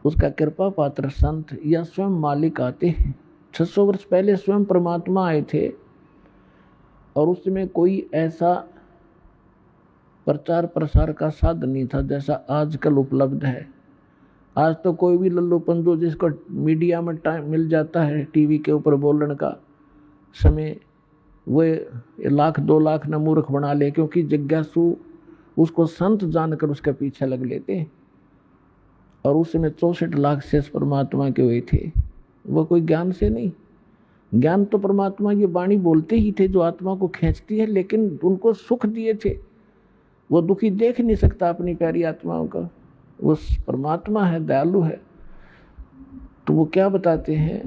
उसका कृपा पात्र संत या स्वयं मालिक आते हैं। 600 वर्ष पहले स्वयं परमात्मा आए थे और उसमें कोई ऐसा प्रचार प्रसार का साधन नहीं था जैसा आजकल उपलब्ध है। आज तो कोई भी लल्लू पंजू जिसको मीडिया में टाइम मिल जाता है, टीवी के ऊपर बोलने का समय, वो 1,00,000-2,00,000 न मूर्ख बना ले, क्योंकि जिज्ञासु उसको संत जानकर उसके पीछे लग लेते हैं। और उसमें 64 लाख शेष परमात्मा के हुए थे। वो कोई ज्ञान से नहीं, ज्ञान तो परमात्मा ये वाणी बोलते ही थे जो आत्मा को खींचती है, लेकिन उनको सुख दिए थे। वो दुखी देख नहीं सकता अपनी प्यारी आत्माओं का, वो परमात्मा है, दयालु है। तो वो क्या बताते हैं,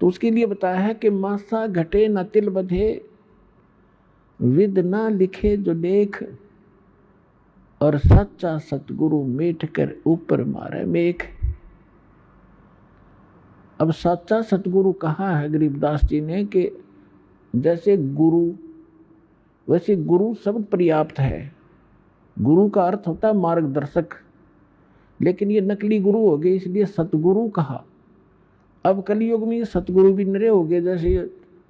तो उसके लिए बताया है कि मासा घटे न तिल बधे, विद ना लिखे जो लेख, और सच्चा सतगुरु मेट कर ऊपर मारे मेघ। अब सच्चा सतगुरु कहा है गरीबदास जी ने कि जैसे गुरु, वैसे गुरु शब्द पर्याप्त है। गुरु का अर्थ होता है मार्गदर्शक, लेकिन ये नकली गुरु हो गए, इसलिए सतगुरु कहा। अब कलयुग में सतगुरु भी नरे हो गए, जैसे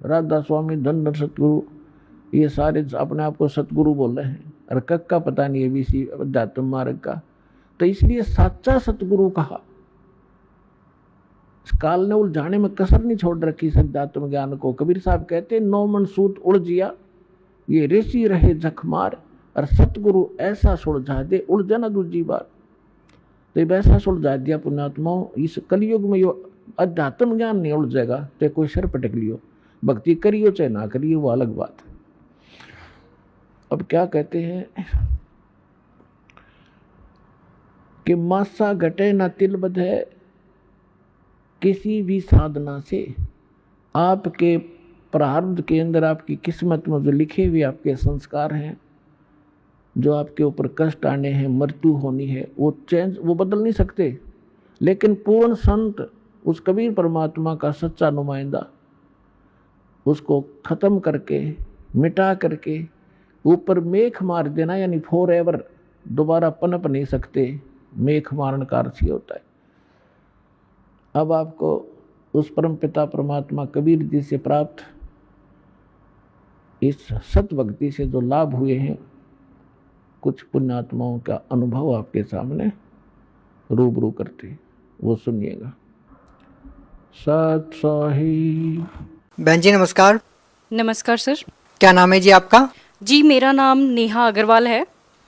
राधा स्वामी, धन सतगुरु, ये सारे अपने आप को सतगुरु बोल रहे हैं, और कक का पता नहीं है बीसी अध्यात्म मार्ग का। तो इसलिए सच्चा सतगुरु कहा। इस काल ने उलझाने में कसर नहीं छोड़ रखी इस अध्यात्म ज्ञान को। कबीर साहब कहते, 9 मन सूत उलझिया, ये ऋषि रहे जखमार, और सतगुरु ऐसा सुलझा दे उलझे ना दूजी बार। तो वैसा सुलझा दिया पुण्यात्माओं। इस कलयुग में यो अध्यात्म ज्ञान नहीं उलझेगा तो कोई सर पटक लियो, भक्ति करियो चाहे ना करियो, वो अलग बात है। अब क्या कहते हैं कि मासा घटे ना तिल बधे, किसी भी साधना से आपके प्रारब्ध के अंदर, आपकी किस्मत में जो लिखे हुए आपके संस्कार हैं, जो आपके ऊपर कष्ट आने हैं, मृत्यु होनी है, वो बदल नहीं सकते। लेकिन पूर्ण संत, उस कबीर परमात्मा का सच्चा नुमाइंदा, उसको खत्म करके, मिटा करके ऊपर मेख मार देना, यानी फॉर एवर दोबारा पनप नहीं सकते। मेख मारन का अर्थ ही होता है। अब आपको उस परम पिता परमात्मा कबीर जी से प्राप्त इस सत भक्ति से जो लाभ हुए हैं, कुछ पुण्यात्माओं का अनुभव आपके सामने रूबरू करते, वो सुनिएगा। सत साही। बहन जी नमस्कार। नमस्कार सर। क्या नाम है जी आपका? जी मेरा नाम नेहा अग्रवाल है।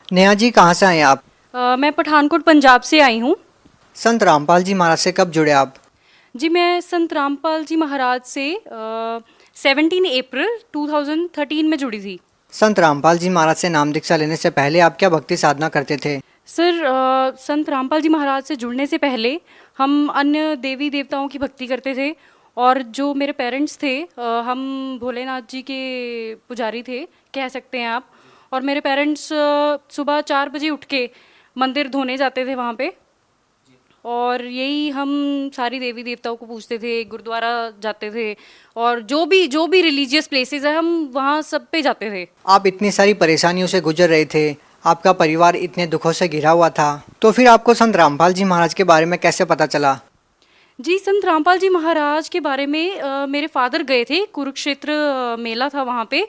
नेहा जी कहाँ से आए आप? मैं पठानकोट पंजाब से आई हूँ। संत रामपाल जी महाराज से कब जुड़े आप? जी मैं संत रामपाल जी महाराज से 17 अप्रैल 2013 में जुड़ी थी। संत रामपाल जी महाराज से नाम दीक्षा लेने से पहले आप क्या भक्ति साधना करते थे? सर संत रामपाल जी महाराज से जुड़ने से पहले हम अन्य देवी देवताओं की भक्ति करते थे, और जो मेरे पेरेंट्स थे हम भोलेनाथ जी के पुजारी थे कह सकते हैं आप। और मेरे पेरेंट्स सुबह 4 बजे उठ के मंदिर धोने जाते थे वहाँ पे, और यही हम सारी देवी देवताओं को पूजते थे, गुरुद्वारा जाते थे, और जो भी रिलीजियस प्लेसेस है हम वहाँ सब पे जाते थे। आप इतनी सारी परेशानियों से गुजर रहे थे, आपका परिवार इतने दुखों से घिरा हुआ था, तो फिर आपको संत रामपाल जी महाराज के बारे में कैसे पता चला? जी संत रामपाल जी महाराज के बारे में मेरे फादर गए थे, कुरुक्षेत्र मेला था वहाँ पे,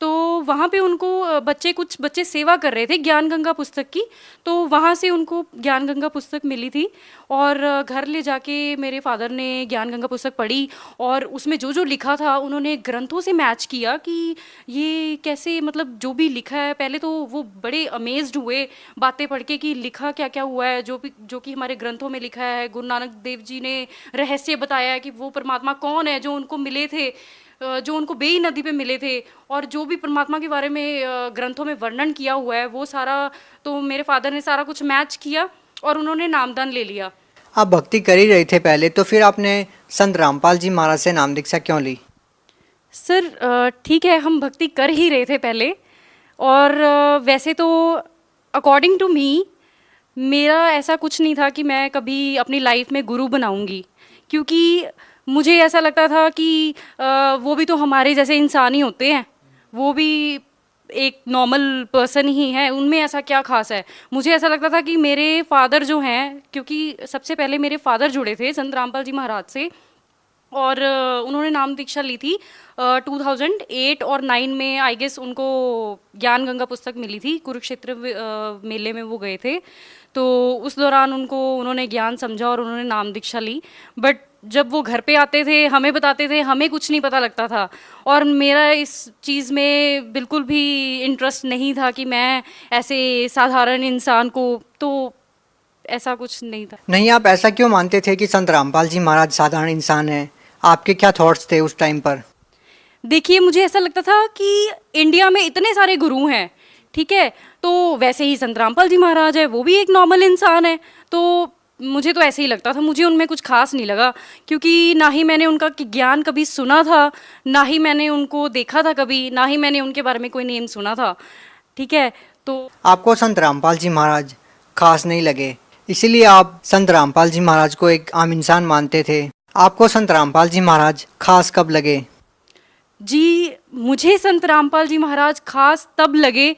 तो वहाँ पे उनको कुछ बच्चे सेवा कर रहे थे ज्ञान गंगा पुस्तक की, तो वहाँ से उनको ज्ञान गंगा पुस्तक मिली थी, और घर ले जाके मेरे फादर ने ज्ञान गंगा पुस्तक पढ़ी, और उसमें जो जो लिखा था उन्होंने ग्रंथों से मैच किया कि ये कैसे, मतलब जो भी लिखा है, पहले तो वो बड़े अमेज्ड हुए बातें पढ़ के कि लिखा क्या क्या हुआ है, जो कि हमारे ग्रंथों में लिखा है। गुरु नानक देव जी ने रहस्य बताया है कि वो परमात्मा कौन है जो उनको मिले थे, जो उनको बेई नदी पे मिले थे, और जो भी परमात्मा के बारे में ग्रंथों में वर्णन किया हुआ है वो सारा, तो मेरे फादर ने सारा कुछ मैच किया और उन्होंने नामदान ले लिया। आप भक्ति कर ही रहे थे पहले, तो फिर आपने संत रामपाल जी महाराज से नाम दीक्षा क्यों ली? सर ठीक है, हम भक्ति कर ही रहे थे पहले, और वैसे तो अकॉर्डिंग टू मी मेरा ऐसा कुछ नहीं था कि मैं कभी अपनी लाइफ में गुरु बनाऊंगी, क्योंकि मुझे ऐसा लगता था कि वो भी तो हमारे जैसे इंसान ही होते हैं, वो भी एक नॉर्मल पर्सन ही है, उनमें ऐसा क्या खास है। मुझे ऐसा लगता था कि मेरे फादर जो हैं, क्योंकि सबसे पहले मेरे फादर जुड़े थे संत रामपाल जी महाराज से, और उन्होंने नाम दीक्षा ली थी 2008 और 9 में, आई गेस उनको ज्ञान गंगा पुस्तक मिली थी, कुरुक्षेत्र मेले में वो गए थे, तो उस दौरान उन्होंने ज्ञान समझा और उन्होंने नाम दीक्षा ली। बट जब वो घर पे आते थे, हमें बताते थे, हमें कुछ नहीं पता लगता था, और मेरा इस चीज़ में बिल्कुल भी इंटरेस्ट नहीं था कि मैं ऐसे साधारण इंसान को, तो ऐसा कुछ नहीं था। नहीं, आप ऐसा क्यों मानते थे कि संत रामपाल जी महाराज साधारण इंसान हैं? आपके क्या थॉट्स थे उस टाइम पर? देखिए, मुझे ऐसा लगता था कि इंडिया में इतने सारे गुरु हैं, ठीक है, तो वैसे ही संत रामपाल जी महाराज है, वो भी एक नॉर्मल इंसान है, तो मुझे तो ऐसे ही लगता था, मुझे उनमें कुछ खास नहीं लगा, क्योंकि ना ही मैंने उनका ज्ञान कभी सुना था, ना ही मैंने उनको देखा था कभी, ना ही मैंने उनके बारे में कोई नेम सुना था, ठीक है। तो आपको संत रामपाल जी महाराज खास नहीं लगे, इसीलिए आप संत रामपाल जी महाराज को एक आम इंसान मानते थे। आपको संत रामपाल जी महाराज खास कब लगे? जी, मुझे संत रामपाल जी महाराज खास तब लगे,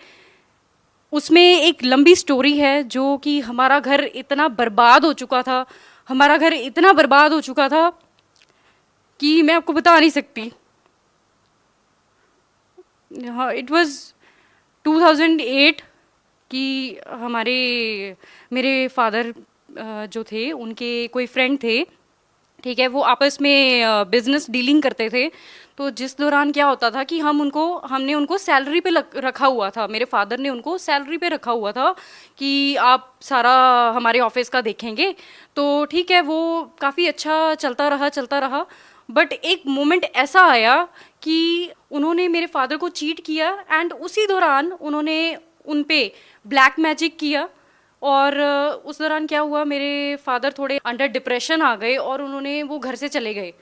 उसमें एक लंबी स्टोरी है, जो कि हमारा घर इतना बर्बाद हो चुका था, हमारा घर इतना बर्बाद हो चुका था कि मैं आपको बता नहीं सकती। हाँ, इट वाज 2008 कि मेरे फादर जो थे, उनके कोई फ्रेंड थे, ठीक है, वो आपस में बिजनेस डीलिंग करते थे, तो जिस दौरान क्या होता था कि हमने उनको सैलरी पे रखा हुआ था, मेरे फादर ने उनको सैलरी पे रखा हुआ था कि आप सारा हमारे ऑफिस का देखेंगे, तो ठीक है, वो काफ़ी अच्छा चलता रहा। बट एक मोमेंट ऐसा आया कि उन्होंने मेरे फादर को चीट किया, एंड उसी दौरान उन्होंने उन पे ब्लैक मैजिक किया, और उस दौरान क्या हुआ, मेरे फादर थोड़े अंडर डिप्रेशन आ गए और उन्होंने वो घर से चले गए,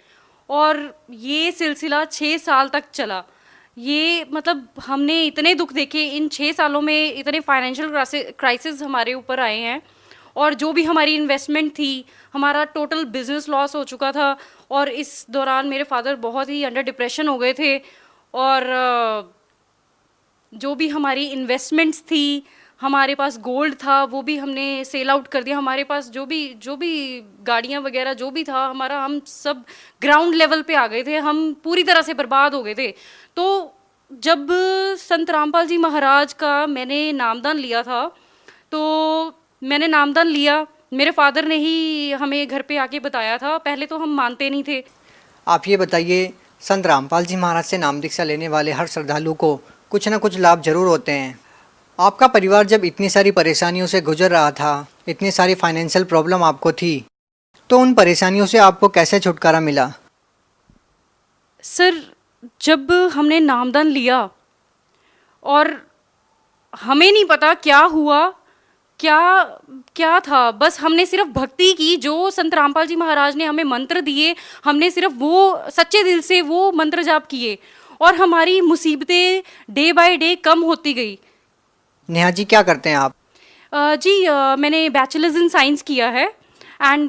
और ये सिलसिला 6 साल तक चला। ये मतलब हमने इतने दुख देखे इन 6 सालों में, इतने फाइनेंशियल क्राइसिस हमारे ऊपर आए हैं, और जो भी हमारी इन्वेस्टमेंट थी, हमारा टोटल बिजनेस लॉस हो चुका था, और इस दौरान मेरे फादर बहुत ही अंडर डिप्रेशन हो गए थे, और जो भी हमारी इन्वेस्टमेंट्स थी, हमारे पास गोल्ड था, वो भी हमने सेल आउट कर दिया, हमारे पास जो भी गाड़ियाँ वगैरह जो भी था हमारा, हम सब ग्राउंड लेवल पे आ गए थे, हम पूरी तरह से बर्बाद हो गए थे। तो जब संत रामपाल जी महाराज का मैंने नामदान लिया था, तो मैंने नामदान लिया, मेरे फादर ने ही हमें घर पे आके बताया था, पहले तो हम मानते नहीं थे। आप ये बताइए, संत रामपाल जी महाराज से नाम दीक्षा लेने वाले हर श्रद्धालु को कुछ ना कुछ लाभ जरूर होते हैं। आपका परिवार जब इतनी सारी परेशानियों से गुजर रहा था, इतनी सारी फाइनेंशियल प्रॉब्लम आपको थी, तो उन परेशानियों से आपको कैसे छुटकारा मिला? सर, जब हमने नामदान लिया और हमें नहीं पता क्या हुआ, क्या था, बस हमने सिर्फ भक्ति की, जो संत रामपाल जी महाराज ने हमें मंत्र दिए, हमने सिर्फ वो सच्चे दिल से वो मंत्र जाप किए, और हमारी मुसीबतें डे बाय डे कम होती गई। नेहा जी, क्या करते हैं आप? मैंने बैचलर्स इन साइंस किया है, and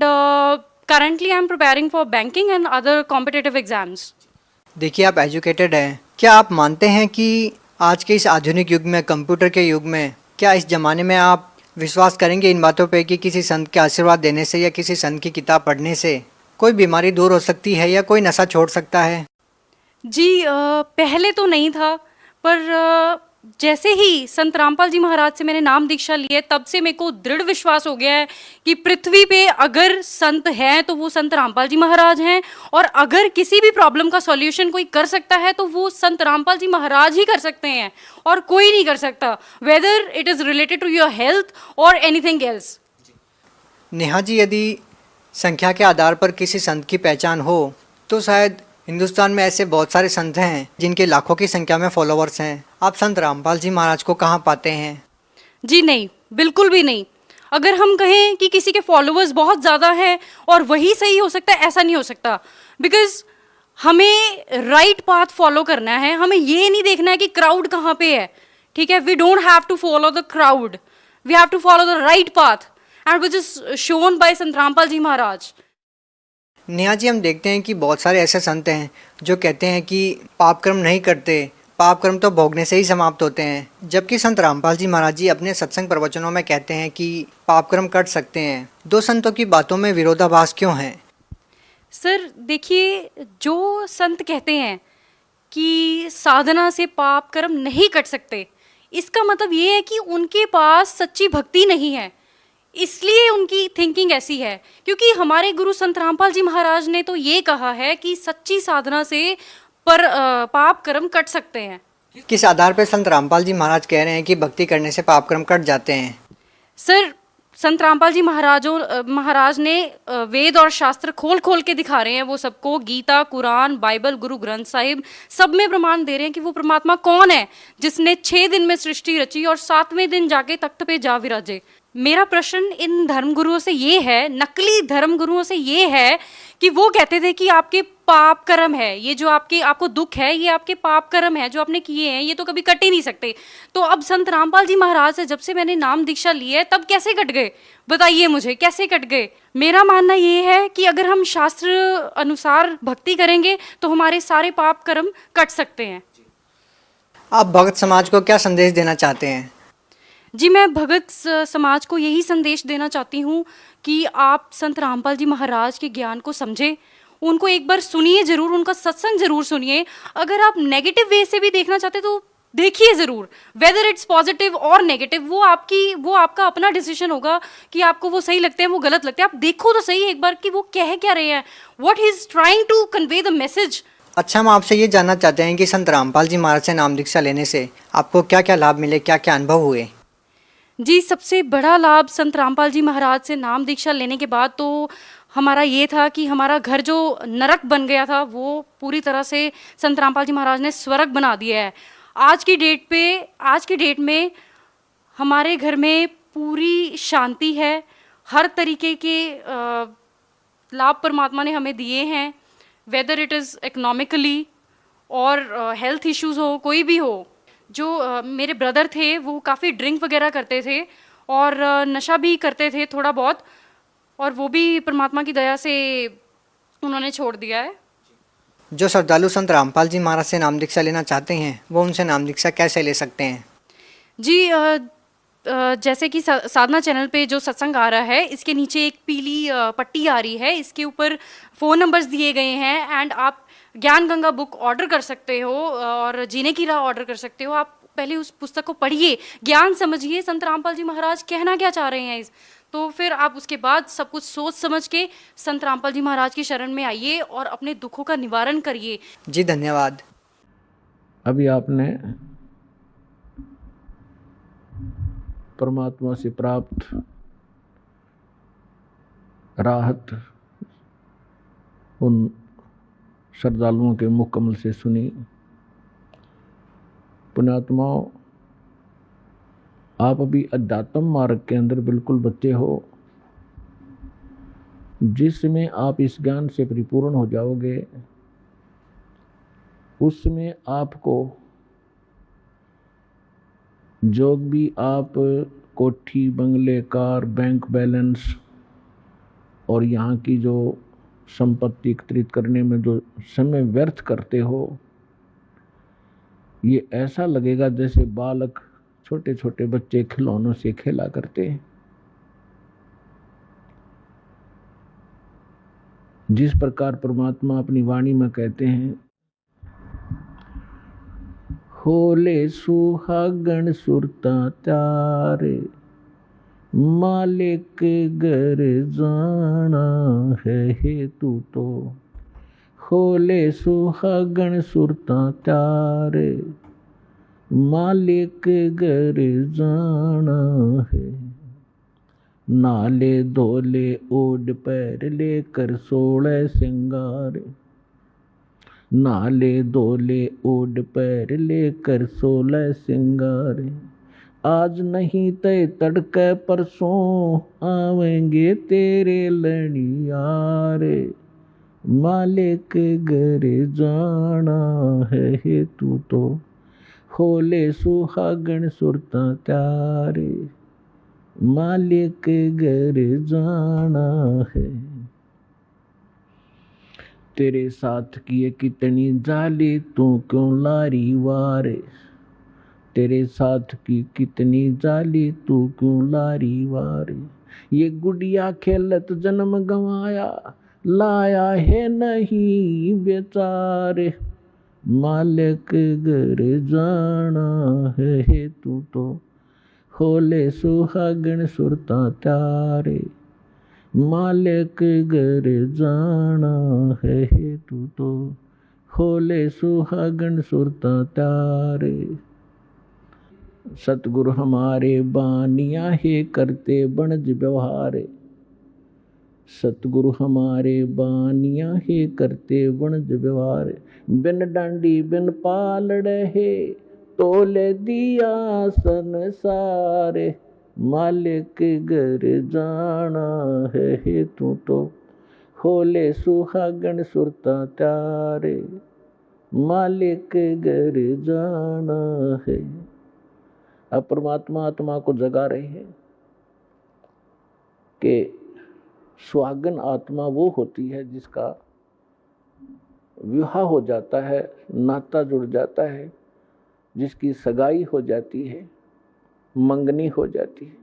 currently I am preparing for banking and other competitive exams. देखिए, आप एजुकेटेड हैं, क्या आप मानते हैं कि आज के इस आधुनिक युग में, कंप्यूटर के युग में, क्या इस ज़माने में आप विश्वास करेंगे इन बातों पे कि किसी संत के आशीर्वाद देने से या किसी संत की किताब पढ़ने से कोई बीमारी दूर हो सकती है या कोई नशा छोड़ सकता है? जी, पहले तो नहीं था, पर जैसे ही संत रामपाल जी महाराज से मैंने नाम दीक्षा ली है, तब से मेरे को दृढ़ विश्वास हो गया है कि पृथ्वी पे अगर संत हैं तो वो संत रामपाल जी महाराज हैं, और अगर किसी भी प्रॉब्लम का सॉल्यूशन कोई कर सकता है तो वो संत रामपाल जी महाराज ही कर सकते हैं, और कोई नहीं कर सकता, whether it is related to your health और एनीथिंग एल्स। नेहा जी, यदि संख्या के आधार पर किसी संत की पहचान हो तो शायद हिंदुस्तान में ऐसे बहुत सारे संत हैं जिनके लाखों की संख्या में फॉलोअर्स हैं। आप संत रामपाल जी महाराज को कहाँ पाते हैं? जी नहीं, बिल्कुल भी नहीं। अगर हम कहें कि किसी के फॉलोअर्स बहुत ज़्यादा हैं और वही सही हो सकता है, ऐसा नहीं हो सकता, बिकॉज हमें राइट पाथ फॉलो करना है, हमें ये नहीं देखना है कि क्राउड कहाँ पे है, ठीक है। We don't have to follow the crowd, we have to follow the right path, and which is shown by Sant Rampal जी महाराज। नेहा जी, हम देखते हैं कि बहुत सारे ऐसे संत हैं जो कहते हैं कि पाप कर्म नहीं करते, पाप कर्म तो भोगने से ही समाप्त होते हैं, जबकि संत रामपाल जी महाराज जी अपने सत्संग प्रवचनों में कहते हैं कि पाप कर्म कट सकते हैं। दो संतों की बातों में विरोधाभास क्यों है? सर देखिए, जो संत कहते हैं कि साधना से पाप कर्म नहीं कट सकते, इसका मतलब ये है कि उनके पास सच्ची भक्ति नहीं है, इसलिए उनकी थिंकिंग ऐसी है। क्योंकि हमारे गुरु संत रामपाल जी महाराज ने तो ये कहा है कि सच्ची साधना से पाप कर्म कट सकते हैं। किस आधार पर संत रामपाल जी महाराज कह रहे हैं कि भक्ति करने से पाप कर्म कट जाते हैं? सर संत रामपाल जी महाराज ने वेद और शास्त्र खोल खोल के दिखा रहे हैं वो सबको। गीता, कुरान, बाइबल, गुरु ग्रंथ साहिब सब में प्रमाण दे रहे हैं कि वो परमात्मा कौन है जिसने 6 दिन में सृष्टि रची और 7वें दिन जाके तख्त पे जा विराजे। मेरा प्रश्न इन धर्मगुरुओं से ये है, नकली धर्मगुरुओं से ये है कि वो कहते थे कि आपके पाप कर्म है, ये जो आपको दुख है ये आपके पाप कर्म है जो आपने किए हैं, ये तो कभी कट ही नहीं सकते। तो अब संत रामपाल जी महाराज से जब से मैंने नाम दीक्षा ली है तब कैसे कट गए, बताइए मुझे कैसे कट गए। मेरा मानना ये है कि अगर हम शास्त्र अनुसार भक्ति करेंगे तो हमारे सारे पाप कर्म कट सकते हैं। आप भगत समाज को क्या संदेश देना चाहते हैं? जी, मैं भगत समाज को यही संदेश देना चाहती हूँ कि आप संत रामपाल जी महाराज के ज्ञान को समझें, उनको एक बार सुनिए ज़रूर, उनका सत्संग ज़रूर सुनिए। अगर आप नेगेटिव वे से भी देखना चाहते तो देखिए ज़रूर, वेदर इट्स पॉजिटिव और नेगेटिव, वो आपका अपना डिसीजन होगा कि आपको वो सही लगते हैं वो गलत लगते हैं। आप देखो तो सही एक बार कि वो कह क्या रहे हैं, what he is trying to convey the message. अच्छा, हम आपसे ये जानना चाहते हैं कि संत रामपाल जी महाराज से नाम दीक्षा लेने से आपको क्या क्या लाभ मिले, क्या क्या अनुभव हुए? जी, सबसे बड़ा लाभ संत रामपाल जी महाराज से नाम दीक्षा लेने के बाद तो हमारा ये था कि हमारा घर जो नरक बन गया था वो पूरी तरह से संत रामपाल जी महाराज ने स्वर्ग बना दिया है। आज की डेट में हमारे घर में पूरी शांति है, हर तरीके के लाभ परमात्मा ने हमें दिए हैं, वेदर इट इज़ इकोनॉमिकली और हेल्थ इश्यूज़ हो, कोई भी हो। जो मेरे ब्रदर थे वो काफ़ी ड्रिंक वगैरह करते थे और नशा भी करते थे थोड़ा बहुत, और वो भी परमात्मा की दया से उन्होंने छोड़ दिया है। जो श्रद्धालु संत रामपाल जी महाराज से नाम दीक्षा लेना चाहते हैं वो उनसे नाम दीक्षा कैसे ले सकते हैं? जी, जैसे कि साधना चैनल पे जो सत्संग आ रहा है इसके नीचे एक पीली पट्टी आ रही है, इसके ऊपर फ़ोन नंबर्स दिए गए हैं एंड आप ज्ञान गंगा बुक ऑर्डर कर सकते हो और जीने की राह ऑर्डर कर सकते हो। आप पहले उस पुस्तक को पढ़िए, ज्ञान समझिए संत रामपाल जी महाराज कहना क्या चाह रहे हैं तो फिर आप उसके बाद सब कुछ सोच समझ के संत रामपाल जी महाराज की शरण में आइए और अपने दुखों का निवारण करिए। जी धन्यवाद। अभी आपने परमात्मा से प्राप्त राहत उन श्रद्धालुओं के मुख कमल से सुनी। पुण्यात्माओं, आप अभी अध्यात्म मार्ग के अंदर बिल्कुल बच्चे हो, जिसमें आप इस ज्ञान से परिपूर्ण हो जाओगे उसमें आपको जो भी आप कोठी, बंगले, कार, बैंक बैलेंस और यहाँ की जो संपत्ति एकत्रित करने में जो समय व्यर्थ करते हो, ये ऐसा लगेगा जैसे बालक, छोटे छोटे बच्चे खिलौनों से खेला करते हैं। जिस प्रकार परमात्मा अपनी वाणी में कहते हैं, होले सुहागण सुरता त्यारे, मालिक घर जाना है हेतु तो। होले सुहागण सुरता त्यारे, मालिक घर जाना है। नाले धोले ओढ़ पैर लेकर 16 सिंगार, नाले धोले ओढ़ पैर लेकर 16 सिंगार। आज नहीं तय तड़के परसों आवेंगे तेरे लड़ियारे, मालिक घर जाना है हेतु तो। होले सुहागण सुरता त्यारे, मालिक घर जाना है। तेरे साथ किए कितनी जाली तू क्यों लारी वार, तेरे साथ की कितनी जाली तू क्यों लारी वार। ये गुड़िया खेलत जन्म गंवाया, लाया है नहीं बेचारे, मालिक घर जाना है तू तो होले सुहागन सुरता त्यारे, मालिक घर जाना है तू तो होले सुहागन सुरता त्यारे। सतगुरु हमारे बानिया है करते बनज व्यवहार, सतगुरु हमारे बानिया है करते बनज व्यवहार। बिन डांडी बिन पालड़े है तोले दिया संसारे, मालिक घर जाना है तू तो होले सुहागन सुरता त्यारे, मालिक घर जाना है। अब परमात्मा आत्मा को जगा रहे हैं कि सुहागन आत्मा वो होती है जिसका विवाह हो जाता है, नाता जुड़ जाता है, जिसकी सगाई हो जाती है, मंगनी हो जाती है,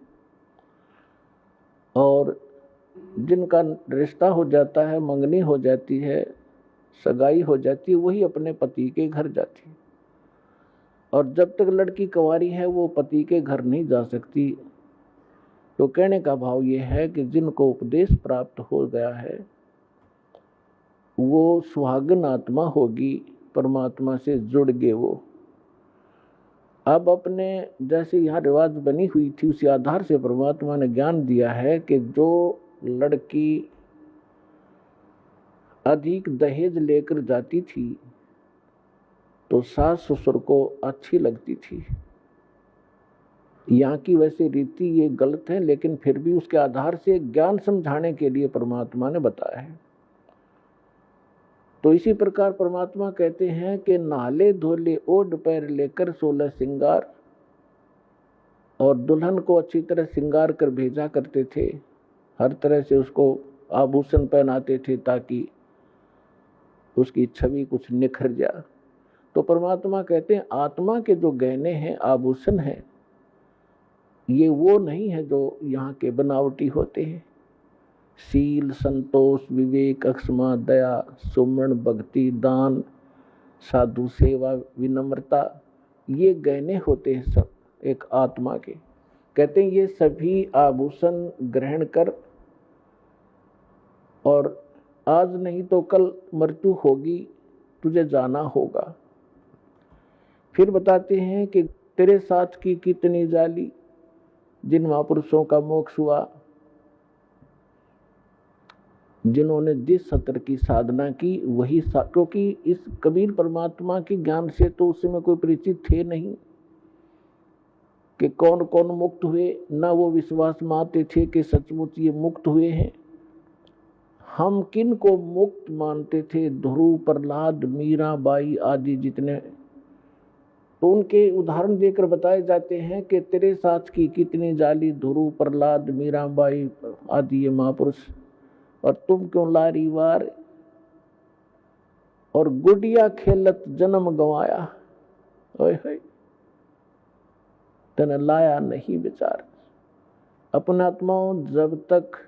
और जिनका रिश्ता हो जाता है, मंगनी हो जाती है, सगाई हो जाती है, वही अपने पति के घर जाती है। और जब तक लड़की कुंवारी है वो पति के घर नहीं जा सकती। तो कहने का भाव ये है कि जिनको उपदेश प्राप्त हो गया है वो सुहागन आत्मा होगी, परमात्मा से जुड़ गए वो। अब अपने जैसे यहाँ रिवाज बनी हुई थी उसी आधार से परमात्मा ने ज्ञान दिया है कि जो लड़की अधिक दहेज लेकर जाती थी तो सास ससुर को अच्छी लगती थी। यहाँ की वैसे रीति ये गलत है, लेकिन फिर भी उसके आधार से ज्ञान समझाने के लिए परमात्मा ने बताया है। तो इसी प्रकार परमात्मा कहते हैं कि नाले धोले ओढ़ पैर लेकर 16 श्रृंगार, और दुल्हन को अच्छी तरह श्रृंगार कर भेजा करते थे, हर तरह से उसको आभूषण पहनाते थे ताकि उसकी छवि कुछ निखर जाए। तो परमात्मा कहते हैं आत्मा के जो गहने हैं, आभूषण हैं, ये वो नहीं है जो यहाँ के बनावटी होते हैं। शील, संतोष, विवेक, अक्षमा, दया, सुमरण, भक्ति, दान, साधु सेवा, विनम्रता, ये गहने होते हैं सब एक आत्मा के। कहते हैं ये सभी आभूषण ग्रहण कर, और आज नहीं तो कल मृत्यु होगी, तुझे जाना होगा। फिर बताते हैं कि तेरे साथ की कितनी जाली, जिन महापुरुषों का मोक्ष हुआ, जिन्होंने जिस सत्र की साधना की वही क्योंकि इस कबीर परमात्मा के ज्ञान से तो उस समय कोई परिचित थे नहीं कि कौन कौन मुक्त हुए, ना वो विश्वास मानते थे कि सचमुच ये मुक्त हुए हैं। हम किन को मुक्त मानते थे, ध्रुव, प्रहलाद, मीराबाई आदि जितने, तो उनके उदाहरण देकर बताए जाते हैं कि तेरे साथ की कितनी जाली, ध्रुव, प्रहलाद, मीराबाई आदि ये महापुरुष, और तुम क्यों लारी वार, और गुड़िया खेलत जन्म गंवाया, ओए होए तने लाया नहीं बेचार। अपना आत्माओं, जब तक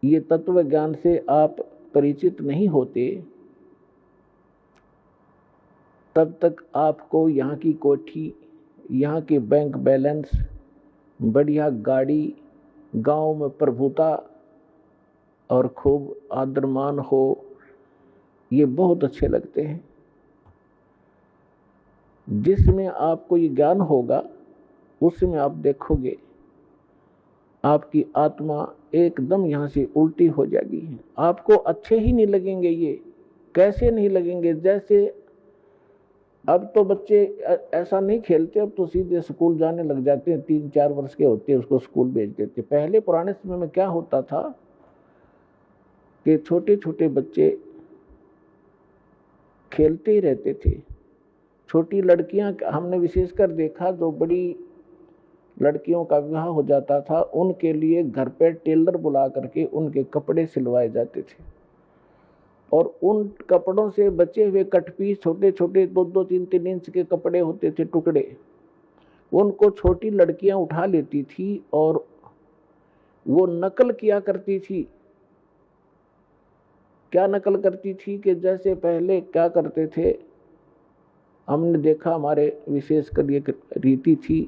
ये तत्व ज्ञान से आप परिचित नहीं होते तब तक आपको यहाँ की कोठी, यहाँ के बैंक बैलेंस, बढ़िया गाड़ी, गांव में प्रभुता और खूब आदरमान हो, ये बहुत अच्छे लगते हैं। जिसमें आपको ये ज्ञान होगा उसमें आप देखोगे आपकी आत्मा एकदम यहाँ से उल्टी हो जाएगी। आपको अच्छे ही नहीं लगेंगे। ये कैसे नहीं लगेंगे? जैसे अब तो बच्चे ऐसा नहीं खेलते, अब तो सीधे स्कूल जाने लग जाते हैं, 3-4 वर्ष के होते हैं उसको स्कूल भेज देते। पहले पुराने समय में क्या होता था कि छोटे छोटे बच्चे खेलते ही रहते थे। छोटी लड़कियां हमने विशेषकर देखा, जो बड़ी लड़कियों का विवाह हो जाता था उनके लिए घर पे टेलर बुला करके उनके कपड़े सिलवाए जाते थे। और उन कपड़ों से बचे हुए कटपीस, छोटे छोटे 2-2, 3-3 इंच के कपड़े होते थे, टुकड़े, उनको छोटी लड़कियां उठा लेती थी और वो नकल किया करती थी। क्या नकल करती थी कि जैसे पहले क्या करते थे, हमने देखा, हमारे विशेषकर ये रीति थी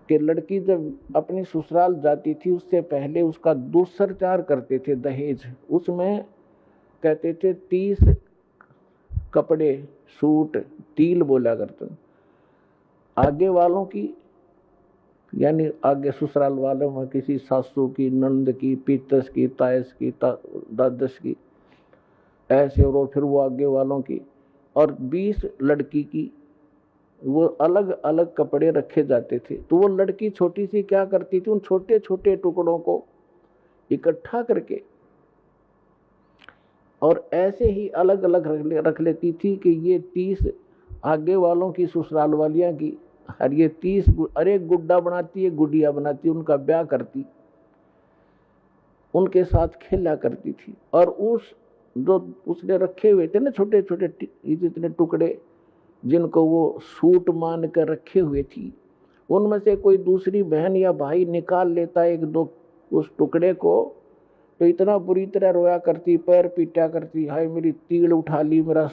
कि लड़की जब अपनी ससुराल जाती थी उससे पहले उसका दुस्सरचार करते थे, दहेज। उसमें कहते थे 30 कपड़े, सूट, तिल बोला करते, आगे वालों की, यानी आगे ससुराल वालों में किसी सासू की, नंद की, पीतस की, तायस की, दादस की, ऐसे, और फिर वो आगे वालों की, और 20 लड़की की, वो अलग अलग कपड़े रखे जाते थे। तो वो लड़की छोटी सी क्या करती थी, उन छोटे छोटे टुकड़ों को इकट्ठा करके और ऐसे ही अलग अलग रख लेती थी कि ये 30 आगे वालों की, ससुराल वालियां की, और ये 30, अरे गुड्डा बनाती है, गुड़िया बनाती, उनका ब्याह करती, उनके साथ खेला करती थी। और उस जो उसने रखे हुए थे ना छोटे छोटे जितने टुकड़े, जिनको वो सूट मान कर रखे हुए थी, उनमें से कोई दूसरी बहन या भाई निकाल लेता एक दो उस टुकड़े को, तो इतना बुरी तरह रोया करती, पैर पीटा करती, हाय मेरी तिल उठा ली, मेरा